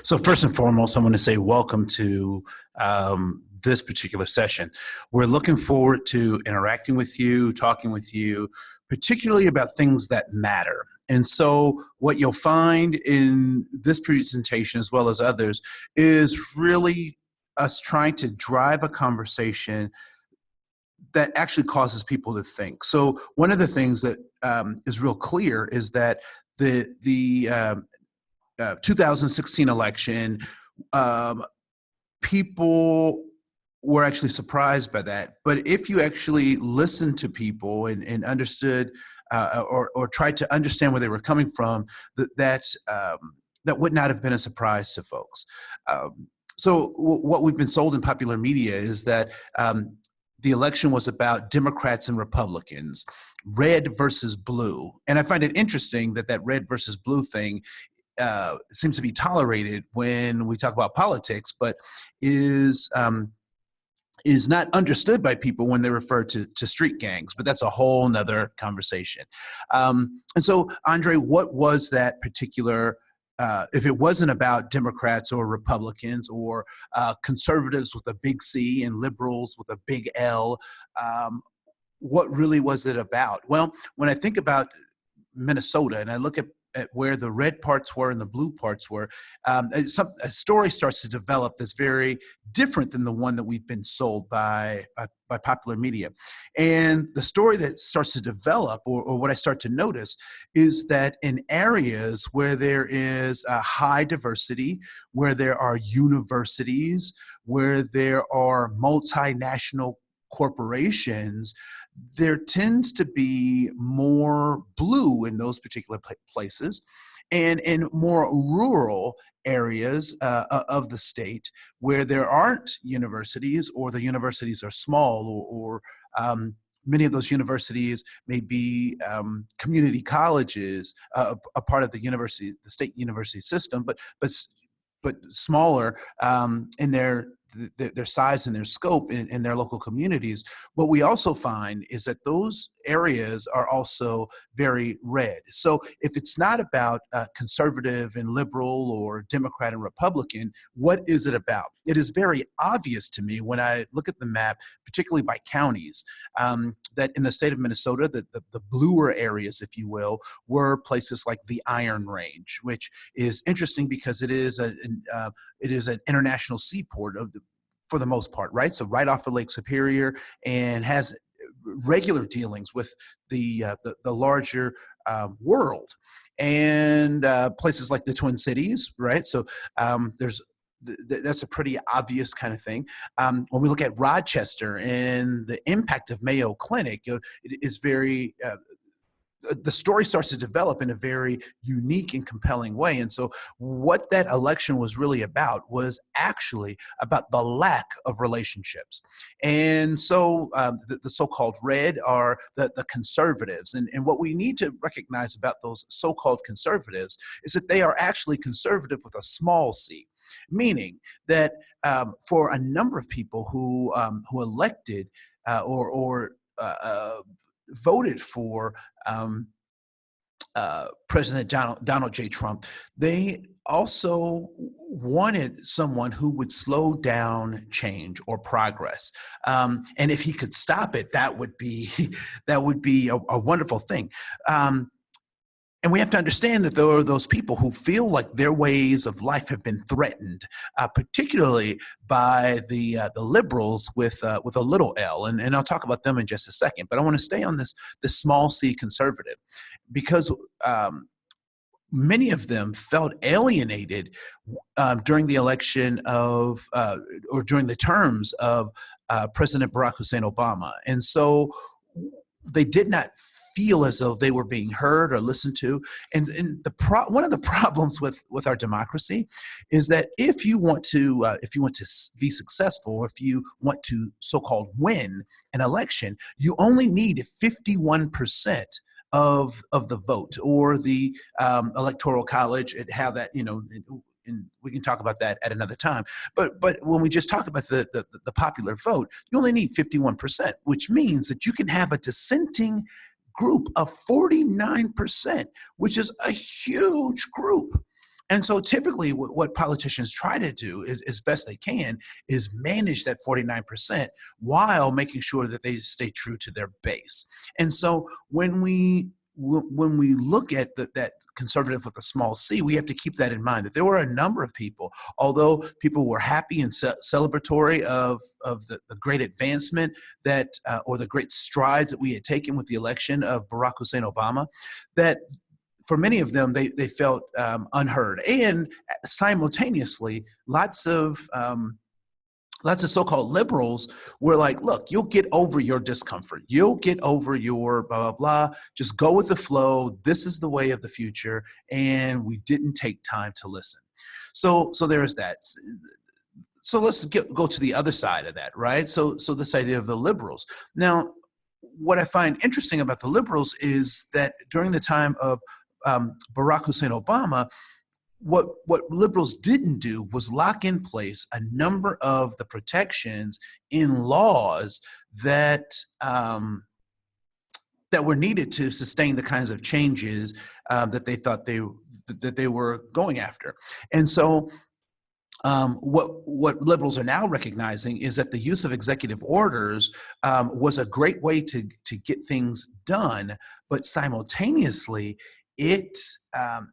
So first and foremost, I want to say welcome to this particular session. We're looking forward to interacting with you, talking with you, particularly about things that matter. And so what you'll find in this presentation, as well as others, is really us trying to drive a conversation that actually causes people to think. So one of the things that is real clear is that the 2016 election, um, people were actually surprised by that. But if you actually listened to people and understood or tried to understand where they were coming from, that would not have been a surprise to folks. So what we've been sold in popular media is that the election was about Democrats and Republicans, red versus blue. And I find it interesting that that red versus blue thing seems to be tolerated when we talk about politics, but is not understood by people when they refer to street gangs. But that's a whole nother conversation. And so, Andre, what was that particular? If it wasn't about Democrats or Republicans or conservatives with a big C and liberals with a big L, what really was it about? Well, when I think about Minnesota and I look at where the red parts were and the blue parts were, a story starts to develop that's very different than the one that we've been sold by popular media. And the story that starts to develop, or what I start to notice, is that in areas where there is a high diversity, where there are universities, where there are multinational corporations, there tends to be more blue in those particular places. And in more rural areas of the state where there aren't universities, or the universities are small, or many of those universities may be community colleges, a part of the state university system, but smaller in their size and their scope in their local communities. What we also find is that those areas are also very red. So if it's not about conservative and liberal or Democrat and Republican, what is it about? It is very obvious to me when I look at the map, particularly by counties, that in the state of Minnesota, the bluer areas, if you will, were places like the Iron Range, which is interesting because it is an international seaport for the most part, right? So right off of Lake Superior, and has regular dealings with the larger world, and places like the Twin Cities, right? So that's a pretty obvious kind of thing. When we look at Rochester and the impact of Mayo Clinic, it is very the story starts to develop in a very unique and compelling way. And so what that election was really about was actually about the lack of relationships. And so the so-called red are the conservatives. And what we need to recognize about those so-called conservatives is that they are actually conservative with a small c, meaning that for a number of people who elected or voted for President Donald J. Trump, they also wanted someone who would slow down change or progress. And if he could stop it, that would be a wonderful thing. And we have to understand that there are those people who feel like their ways of life have been threatened, particularly by the liberals with a little L, and I'll talk about them in just a second. But I want to stay on this small C conservative, because many of them felt alienated during the election or during the terms of President Barack Hussein Obama, and so they did not feel as though they were being heard or listened to. And one of the problems with our democracy is that if you want to be successful, or if you want to so-called win an election, you only need 51% of the vote, or the electoral college, and how that, and we can talk about that at another time. But when we just talk about the popular vote, you only need 51%, which means that you can have a dissenting group of 49%, which is a huge group. And so typically what politicians try to do is, as best they can, is manage that 49% while making sure that they stay true to their base. And so when we look at that conservative with a small c, we have to keep that in mind, that there were a number of people, although people were happy and celebratory of the great advancement that, or the great strides that we had taken with the election of Barack Hussein Obama, that for many of them, they felt unheard. And simultaneously, lots of so-called liberals were like, look, you'll get over your discomfort. You'll get over your blah, blah, blah. Just go with the flow. This is the way of the future. And we didn't take time to listen. So there's that. So let's go to the other side of that, right? So this idea of the liberals. Now, what I find interesting about the liberals is that during the time of Barack Hussein Obama, what liberals didn't do was lock in place a number of the protections in laws that that were needed to sustain the kinds of changes that they thought that they were going after. And so what liberals are now recognizing is that the use of executive orders was a great way to get things done, but simultaneously, it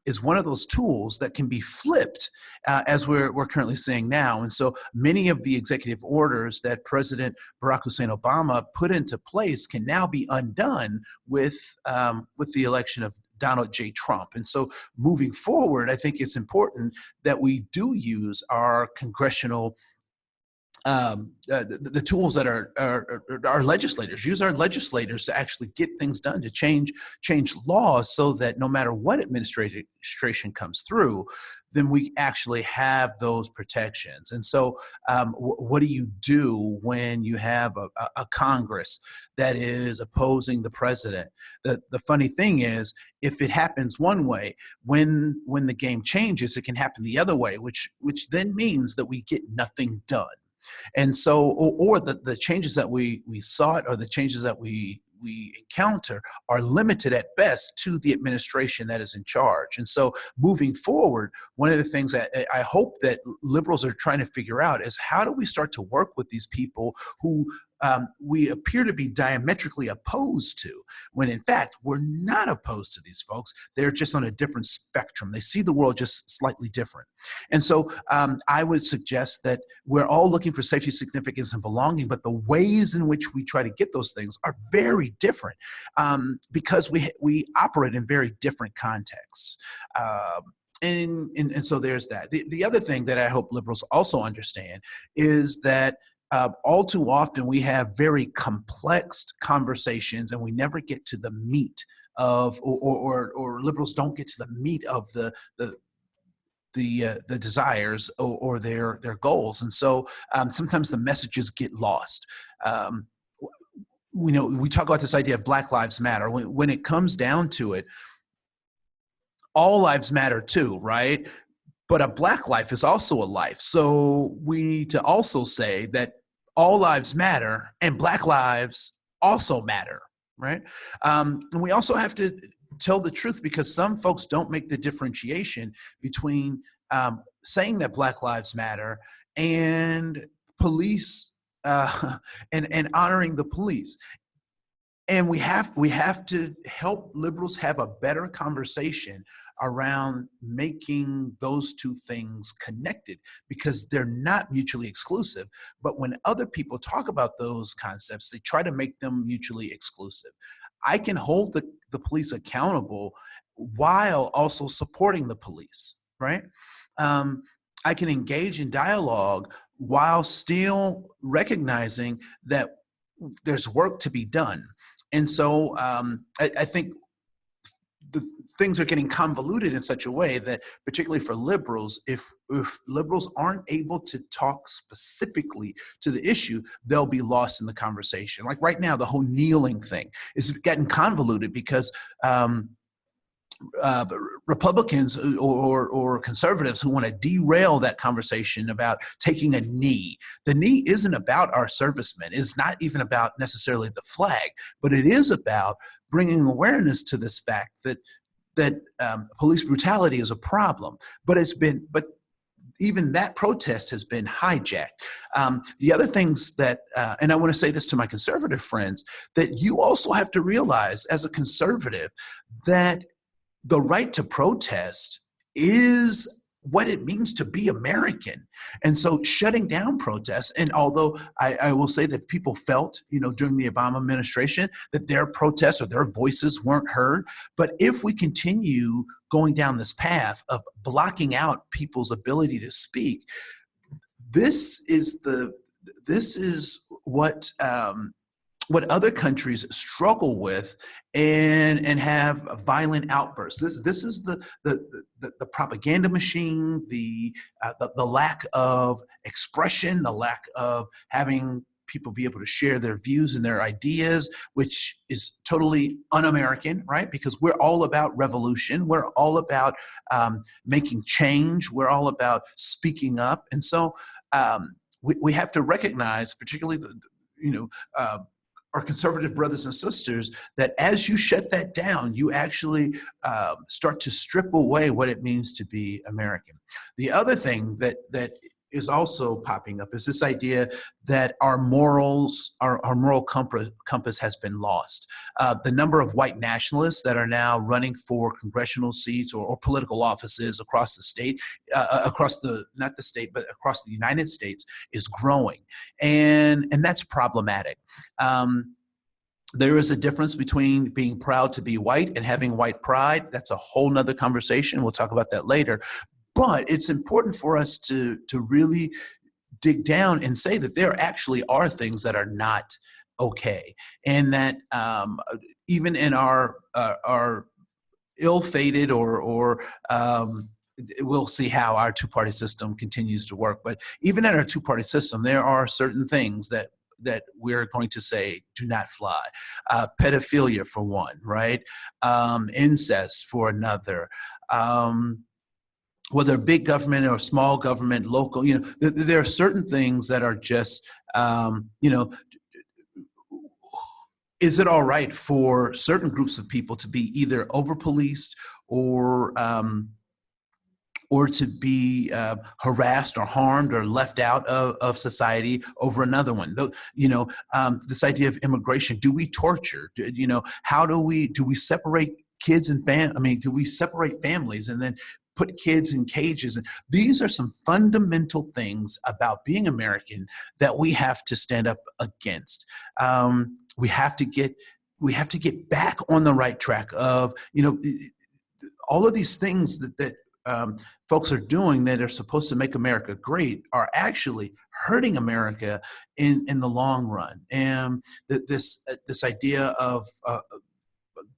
is one of those tools that can be flipped, as we're currently seeing now. And so many of the executive orders that President Barack Hussein Obama put into place can now be undone with the election of Donald J. Trump. And so moving forward, I think it's important that we do use our congressional the tools that our legislators use, our legislators to actually get things done, to change laws, so that no matter what administration comes through, then we actually have those protections. And so what do you do when you have a Congress that is opposing the president? The funny thing is, if it happens one way, when the game changes, it can happen the other way, which then means that we get nothing done. And so, or the changes that we sought, or the changes that we encounter, are limited at best to the administration that is in charge. And so moving forward, one of the things that I hope that liberals are trying to figure out is, how do we start to work with these people who we appear to be diametrically opposed to, when in fact we're not opposed to these folks. They're just on a different spectrum. They see the world just slightly different. And so I would suggest that we're all looking for safety, significance, and belonging, but the ways in which we try to get those things are very different, because we operate in very different contexts. And so there's that. The other thing that I hope liberals also understand is that all too often we have very complex conversations, and we never get to the meat of, or liberals don't get to the meat of the desires or their goals. And so sometimes the messages get lost. We talk about this idea of Black Lives Matter. When it comes down to it, all lives matter too, right? But a Black life is also a life. So we need to also say that all lives matter, and Black lives also matter, right? And we also have to tell the truth, because some folks don't make the differentiation between saying that Black lives matter and police and honoring the police. And we have to help liberals have a better conversation around making those two things connected, because they're not mutually exclusive. But when other people talk about those concepts, they try to make them mutually exclusive. I can hold the police accountable while also supporting the police, right? I can engage in dialogue while still recognizing that there's work to be done. And so I think the things are getting convoluted in such a way that, particularly for liberals, if liberals aren't able to talk specifically to the issue, they'll be lost in the conversation. Like right now, the whole kneeling thing is getting convoluted because Republicans or conservatives who want to derail that conversation about taking a knee. The knee isn't about our servicemen. It's not even about necessarily the flag, but it is about bringing awareness to this fact that police brutality is a problem, but even that protest has been hijacked. The other things that, and I want to say this to my conservative friends, that you also have to realize as a conservative that the right to protest is what it means to be American. And so shutting down protests, and although I will say that people felt, during the Obama administration that their protests or their voices weren't heard, but if we continue going down this path of blocking out people's ability to speak, this is what other countries struggle with and have violent outbursts. This is the propaganda machine, the lack of expression, the lack of having people be able to share their views and their ideas, which is totally un-American, right? Because we're all about revolution. We're all about making change. We're all about speaking up. And so we have to recognize, particularly our conservative brothers and sisters, that as you shut that down, you actually start to strip away what it means to be American. The other thing that is also popping up is this idea that our morals, our moral compass has been lost. The number of white nationalists that are now running for congressional seats or political offices across the state, not the state, but across the United States is growing. And that's problematic. There is a difference between being proud to be white and having white pride. That's a whole nother conversation. We'll talk about that later. But it's important for us to really dig down and say that there actually are things that are not okay, and that even in our ill-fated or we'll see how our two-party system continues to work. But even in our two-party system, there are certain things that we're going to say do not fly. Pedophilia for one, right? Incest for another. Whether big government or small government, local, there are certain things that are just, is it all right for certain groups of people to be either over-policed or to be harassed or harmed or left out of society over another one? This idea of immigration, do we torture? How do we separate kids and do we separate families and then put kids in cages? And these are some fundamental things about being American that we have to stand up against. We have to get back on the right track of, all of these things that folks are doing that are supposed to make America great are actually hurting America in the long run. And this idea of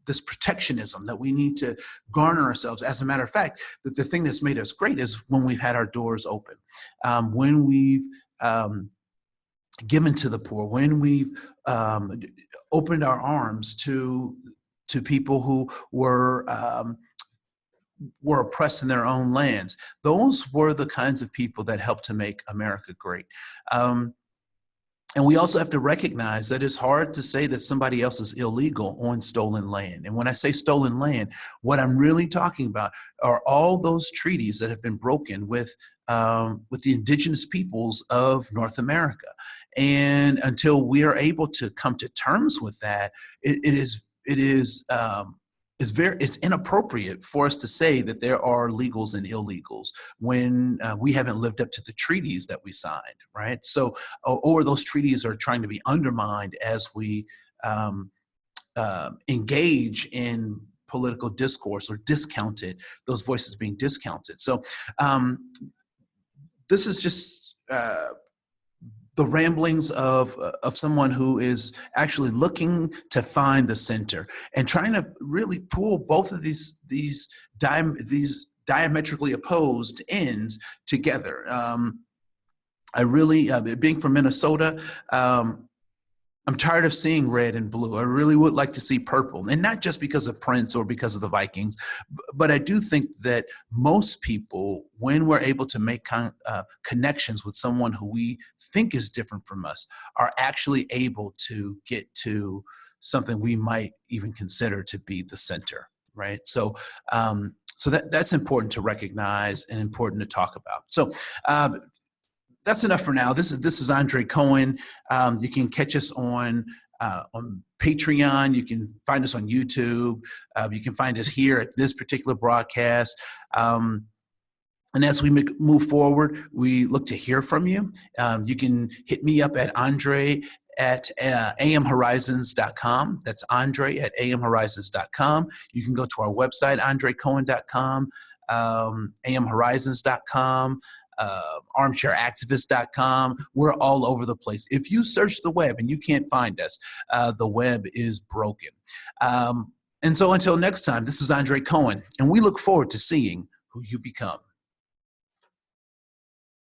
this protectionism that we need to garner ourselves. As a matter of fact, that the thing that's made us great is when we've had our doors open, when we've given to the poor, when we've opened our arms to people who were oppressed in their own lands. Those were the kinds of people that helped to make America great. And we also have to recognize that it's hard to say that somebody else is illegal on stolen land. And when I say stolen land, what I'm really talking about are all those treaties that have been broken with the indigenous peoples of North America. And until we are able to come to terms with that, it's inappropriate for us to say that there are legals and illegals when we haven't lived up to the treaties that we signed, right? So, or those treaties are trying to be undermined as we engage in political discourse or discounted, those voices being discounted. So this is just the ramblings of someone who is actually looking to find the center and trying to really pull both of these diametrically opposed ends together. I really, being from Minnesota, I'm tired of seeing red and blue. I really would like to see purple, and not just because of Prince or because of the Vikings, but I do think that most people, when we're able to make connections with someone who we think is different from us, are actually able to get to something we might even consider to be the center. right? So that's important to recognize and important to talk about. So that's enough for now. This is Andre Koen. You can catch us on Patreon. You can find us on YouTube. You can find us here at this particular broadcast. And as we move forward, we look to hear from you. You can hit me up at Andre at amhorizons.com. That's Andre at amhorizons.com. You can go to our website, andrecohen.com, amhorizons.com, armchairactivist.com. We're all over the place. If you search the web and you can't find us, the web is broken. And so until next time, this is Andre Kohen, and we look forward to seeing who you become.